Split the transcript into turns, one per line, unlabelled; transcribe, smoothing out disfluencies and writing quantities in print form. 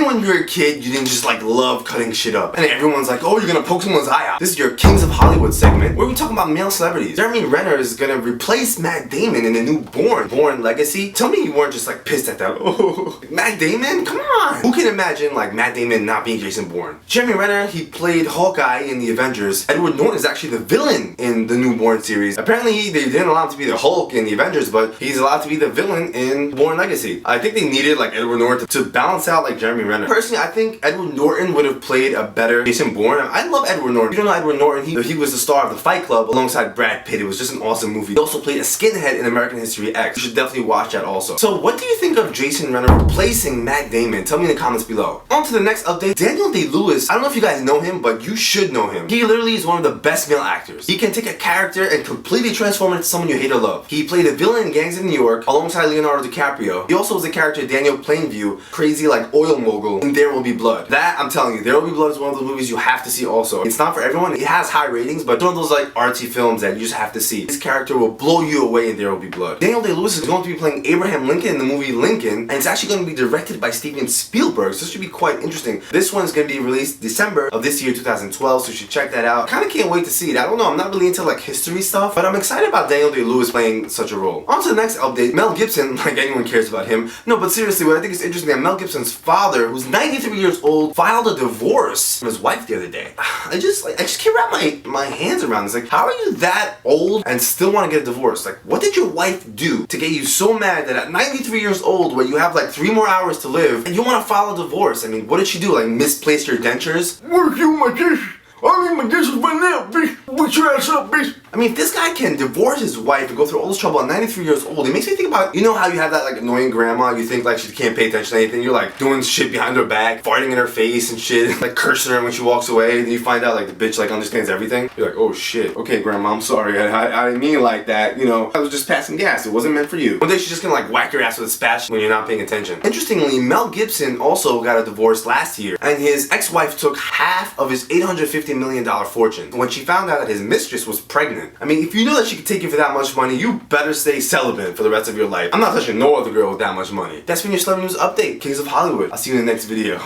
Maybe when you were a kid, you didn't just like love cutting shit up. And everyone's like, oh, you're gonna poke someone's eye out. This is your Kings of Hollywood segment, where we talk about male celebrities. Jeremy Renner is gonna replace Matt Damon in the new Bourne Legacy. Tell me you weren't just like pissed at that. Oh, Matt Damon? Come on! Who can imagine like Matt Damon not being Jason Bourne? Jeremy Renner, he played Hawkeye in the Avengers. Edward Norton is actually the villain in the new Bourne series. Apparently, they didn't allow him to be the Hulk in the Avengers, but he's allowed to be the villain in Bourne Legacy. I think they needed like Edward Norton to balance out like Jeremy Renner. Personally, I think Edward Norton would have played a better Jason Bourne. I love Edward Norton. If you don't know Edward Norton, he was the star of the Fight Club alongside Brad Pitt. It was just an awesome movie. He also played a skinhead in American History X. You should definitely watch that also. So what do you think of Jason Renner replacing Matt Damon? Tell me in the comments below. On to the next update. Daniel Day-Lewis, I don't know if you guys know him, but you should know him. He literally is one of the best male actors. He can take a character and completely transform it into someone you hate or love. He played a villain in Gangs of New York alongside Leonardo DiCaprio. He also was the character Daniel Plainview, crazy like oil mogul in There Will Be Blood. That, I'm telling you, There Will Be Blood is one of those movies you have to see also. It's not for everyone. It has high ratings, but it's one of those like artsy films that you just have to see. His character will blow you away in There Will Be Blood. Daniel Day-Lewis is going to be playing Abraham Lincoln in the movie Lincoln, and it's actually going to be directed by Steven Spielberg, so this should be quite interesting. This one's going to be released December of this year, 2012, so you should check that out. Kind of can't wait to see it. I don't know, I'm not really into like history stuff, but I'm excited about Daniel Day-Lewis playing such a role. On to the next update. Mel Gibson, like anyone cares about him. No, but seriously, what I think is interesting that Mel Gibson's father, who's 93 years old, filed a divorce from his wife the other day. I just can't wrap my hands around this. Like, how are you that old and still want to get a divorce? Like, what did your wife do to get you so mad that at 93 years old, where you have like 3 more hours to live, and you want to file a divorce? I mean, what did she do? Like, misplace your dentures?
Where's you my dishes? I need my dishes right now, bitch. Put your ass up, bitch.
I mean, if this guy can divorce his wife and go through all this trouble at 93 years old, it makes me think about, you know how you have that like annoying grandma, you think like she can't pay attention to anything, you're like doing shit behind her back, farting in her face and shit, like cursing her when she walks away, and then you find out like the bitch like understands everything. You're like, oh shit, okay grandma, I'm sorry, I didn't mean it like that, you know, I was just passing gas, it wasn't meant for you. One day she's just gonna like whack your ass with a spatula when you're not paying attention. Interestingly, Mel Gibson also got a divorce last year, and his ex-wife took half of his $850 million fortune when she found out that his mistress was pregnant. I mean, if you know that she could take you for that much money, you better stay celibate for the rest of your life. I'm not touching no other girl with that much money. That's been your Celebrity News Update, Kings of Hollywood. I'll see you in the next video.